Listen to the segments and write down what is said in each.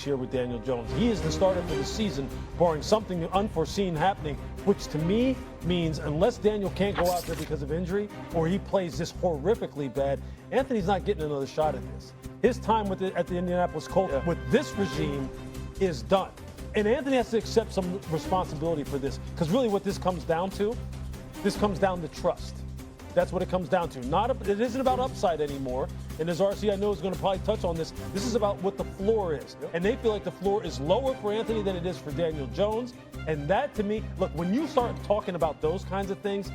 Here with Daniel Jones. He is the starter for the season, barring something unforeseen happening, which to me means unless Daniel can't go out there because of injury or he plays just horrifically bad, Anthony's not getting another shot at this. His time at the Indianapolis Colts with this regime is done. And Anthony has to accept some responsibility for this, because really what this comes down to to trust. That's what it comes down to. It isn't about upside anymore. And as RC, I know, is going to probably touch on this, this is about what the floor is. And they feel like the floor is lower for Anthony than it is for Daniel Jones. And that, to me, look, when you start talking about those kinds of things,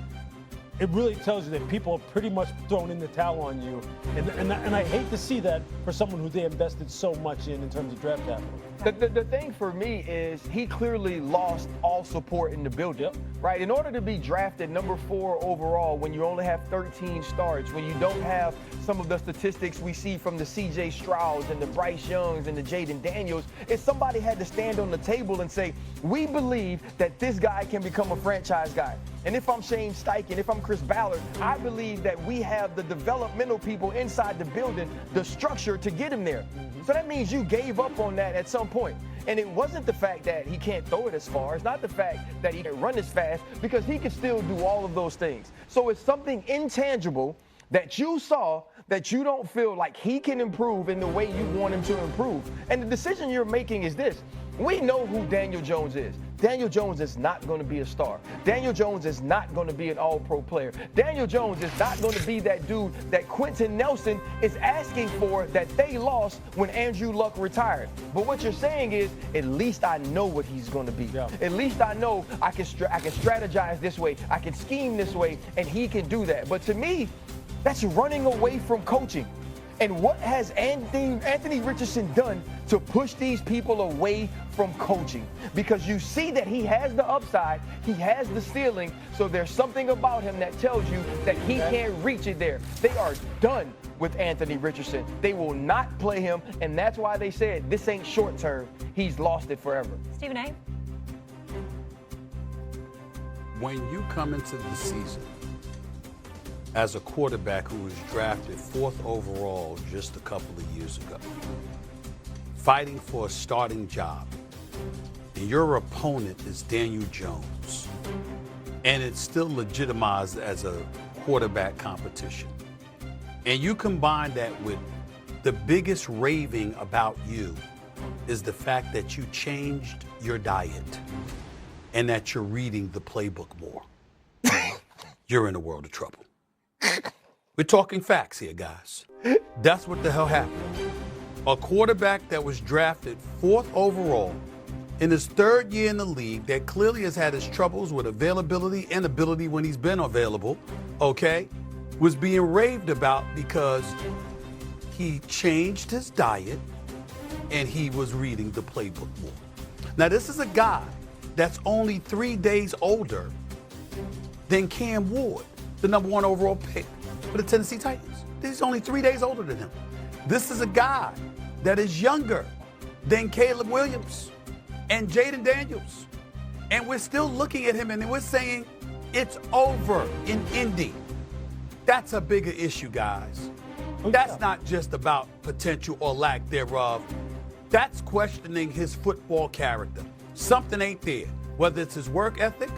it really tells you that people have pretty much thrown in the towel on you. And I hate to see that for someone who they invested so much in terms of draft capital. The thing for me is he clearly lost all support in the building, right? In order to be drafted number 4 overall when you only have 13 starts, when you don't have some of the statistics we see from the C.J. Strouds and the Bryce Youngs and the Jayden Daniels, is somebody had to stand on the table and say, we believe that this guy can become a franchise guy. And if I'm Shane Steichen, if I'm Chris Ballard, I believe that we have the developmental people inside the building, the structure to get him there. So that means you gave up on that at some point. And it wasn't the fact that he can't throw it as far. It's not the fact that he can run as fast, because he can still do all of those things. So it's something intangible that you saw that you don't feel like he can improve in the way you want him to improve. And the decision you're making is this. We know who Daniel Jones is. Daniel Jones is not going to be a star. Daniel Jones is not going to be an all-pro player. Daniel Jones is not going to be that dude that Quenton Nelson is asking for that they lost when Andrew Luck retired. But what you're saying is, at least I know what he's going to be. At least I know I can strategize this way. I can scheme this way, and he can do that. But to me, that's running away from coaching. And what has Anthony Richardson done to push these people away from coaching? Because you see that he has the upside, he has the ceiling, so there's something about him that tells you that he can't reach it there. They are done with Anthony Richardson. They will not play him, and that's why they said this ain't short term. He's lost it forever. Stephen A. When you come into the season as a quarterback who was drafted 4th overall just a couple of years ago, fighting for a starting job, and your opponent is Daniel Jones, and it's still legitimized as a quarterback competition, and you combine that with the biggest raving about you is the fact that you changed your diet and that you're reading the playbook more, you're in a world of trouble. We're talking facts here, guys. That's what the hell happened. A quarterback that was drafted 4th overall in his 3rd year in the league, that clearly has had his troubles with availability and ability when he's been available, was being raved about because he changed his diet and he was reading the playbook more. Now, this is a guy that's only 3 days older than Cam Ward, the number 1 overall pick for the Tennessee Titans. He's only 3 days older than him. This is a guy that is younger than Caleb Williams and Jayden Daniels. And we're still looking at him and we're saying it's over in Indy. That's a bigger issue, guys. That's not just about potential or lack thereof. That's questioning his football character. Something ain't there, whether it's his work ethic,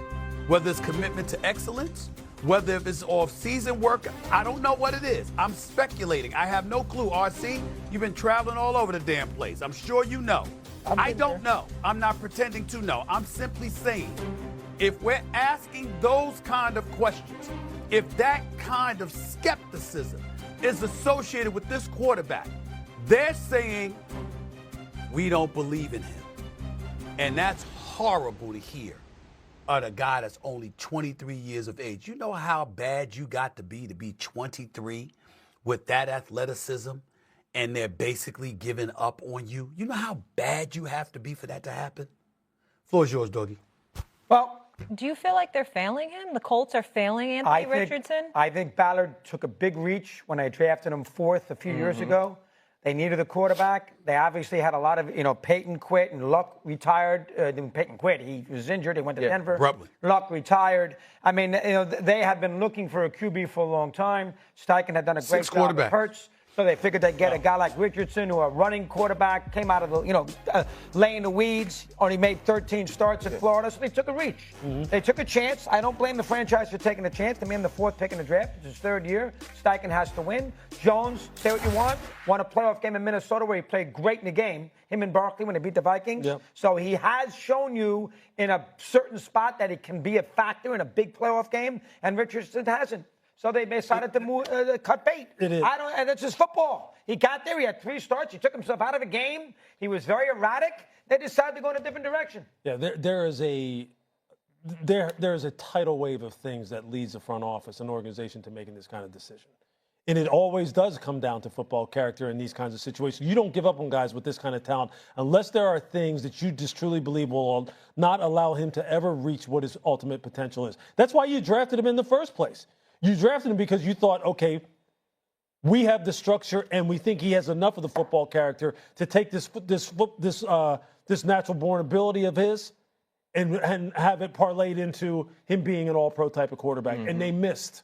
whether it's commitment to excellence, whether it's off-season work. I don't know what it is. I'm speculating. I have no clue. RC, you've been traveling all over the damn place. I'm sure you know. I don't know. I'm not pretending to know. I'm simply saying, if we're asking those kind of questions, if that kind of skepticism is associated with this quarterback, they're saying we don't believe in him. And that's horrible to hear. A guy that's only 23 years of age. You know how bad you got to be 23 with that athleticism, and they're basically giving up on you? You know how bad you have to be for that to happen? Floor is yours, Doggy. Well, do you feel like they're failing him? The Colts are failing Anthony Richardson? I think Ballard took a big reach when they drafted him 4th a few years ago. They needed a quarterback. They obviously had a lot of, Peyton quit and Luck retired. Peyton quit. He was injured. He went to Denver. Abruptly. Luck retired. I mean, they have been looking for a QB for a long time. Steichen had done a great job with Hurts. So they figured they'd get a guy like Richardson, who a running quarterback, came out of the, laying the weeds, only made 13 starts at Florida, so they took a reach. They took a chance. I don't blame the franchise for taking a chance. They made him the 4th pick in the draft. It's his 3rd year. Steichen has to win. Jones, say what you want, won a playoff game in Minnesota where he played great in the game, him and Barkley when they beat the Vikings. Yep. So he has shown you in a certain spot that he can be a factor in a big playoff game, and Richardson hasn't. So they decided to cut bait. It is. And it's just football. He got there. He had 3 starts. He took himself out of the game. He was very erratic. They decided to go in a different direction. Yeah, there is a tidal wave of things that leads the front office, an organization, to making this kind of decision. And it always does come down to football character in these kinds of situations. You don't give up on guys with this kind of talent unless there are things that you just truly believe will not allow him to ever reach what his ultimate potential is. That's why you drafted him in the first place. You drafted him because you thought, okay, we have the structure and we think he has enough of the football character to take this natural born ability of his and have it parlayed into him being an all-pro type of quarterback. And they missed.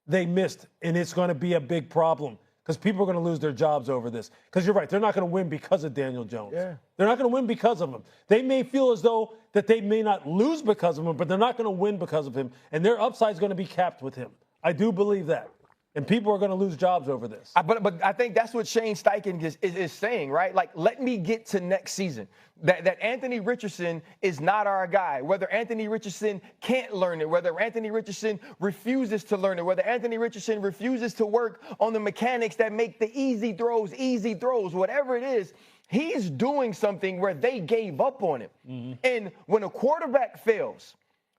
They missed, and it's going to be a big problem because people are going to lose their jobs over this. Because you're right, they're not going to win because of Daniel Jones. Yeah. They're not going to win because of him. They may feel as though that they may not lose because of him, but they're not going to win because of him, and their upside is going to be capped with him. I do believe that. And people are going to lose jobs over this. But I think that's what Shane Steichen is saying, right? Like, let me get to next season. That Anthony Richardson is not our guy. Whether Anthony Richardson can't learn it, whether Anthony Richardson refuses to learn it, whether Anthony Richardson refuses to work on the mechanics that make the easy throws, whatever it is, he's doing something where they gave up on him. And when a quarterback fails,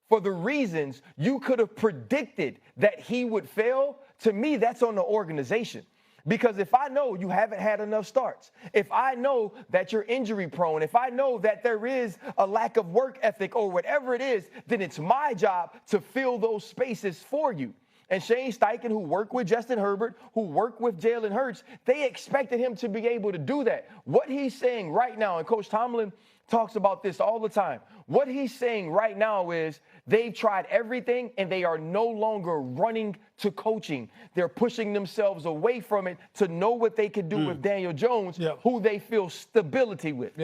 for the reasons you could have predicted that he would fail, to me, that's on the organization. Because if I know you haven't had enough starts, if I know that you're injury prone, if I know that there is a lack of work ethic or whatever it is, then it's my job to fill those spaces for you. And Shane Steichen, who worked with Justin Herbert, who worked with Jalen Hurts, they expected him to be able to do that. What he's saying right now, and Coach Tomlin talks about this all the time, what he's saying right now is they've tried everything and they are no longer running to coaching. They're pushing themselves away from it to know what they could do with Daniel Jones, who they feel stability with.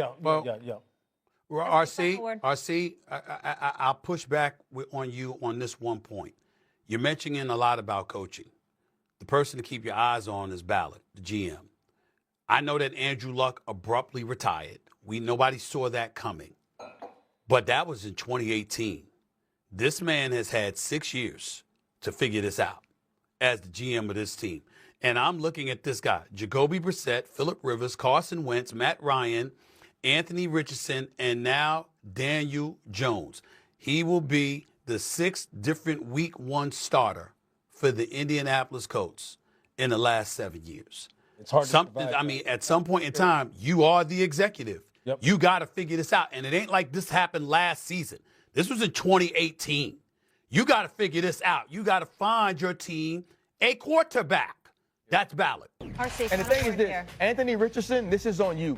RC, I'll push back on you on this one point. You're mentioning a lot about coaching. The person to keep your eyes on is Ballard, the GM. I know that Andrew Luck abruptly retired. Nobody saw that coming. But that was in 2018. This man has had 6 years to figure this out as the GM of this team. And I'm looking at this guy, Jacoby Brissett, Phillip Rivers, Carson Wentz, Matt Ryan, Anthony Richardson, and now Daniel Jones. He will be the 6th different Week 1 starter for the Indianapolis Colts in the last 7 years. It's hard to survive. I mean, at some point in time, you are the executive. Yep. You got to figure this out. And it ain't like this happened last season. This was in 2018. You got to figure this out. You got to find your team a quarterback. That's Ballard. And the thing is this, Anthony Richardson, this is on you.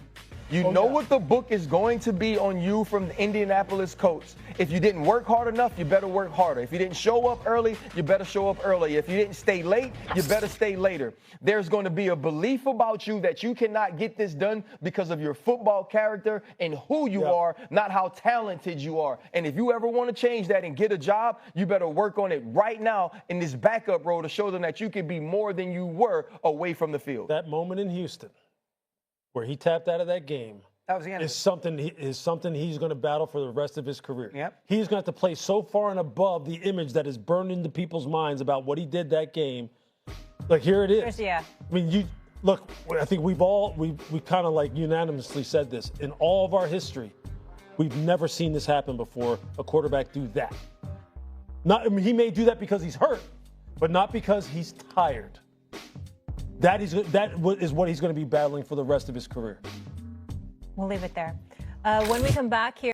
You know what the book is going to be on you from the Indianapolis Colts. If you didn't work hard enough, you better work harder. If you didn't show up early, you better show up early. If you didn't stay late, you better stay later. There's going to be a belief about you that you cannot get this done because of your football character and who you are, not how talented you are. And if you ever want to change that and get a job, you better work on it right now in this backup role to show them that you can be more than you were away from the field. That moment in Houston where he tapped out of that game, that was the end. Is something he's going to battle for the rest of his career. Yep. He's going to have to play so far and above the image that is burned into people's minds about what he did that game. Like, here it is. Yeah. I mean, look, I think we kind of like unanimously said this. In all of our history, we've never seen this happen before, a quarterback do that. He may do that because he's hurt, but not because he's tired. That is what he's going to be battling for the rest of his career. We'll leave it there. When we come back here.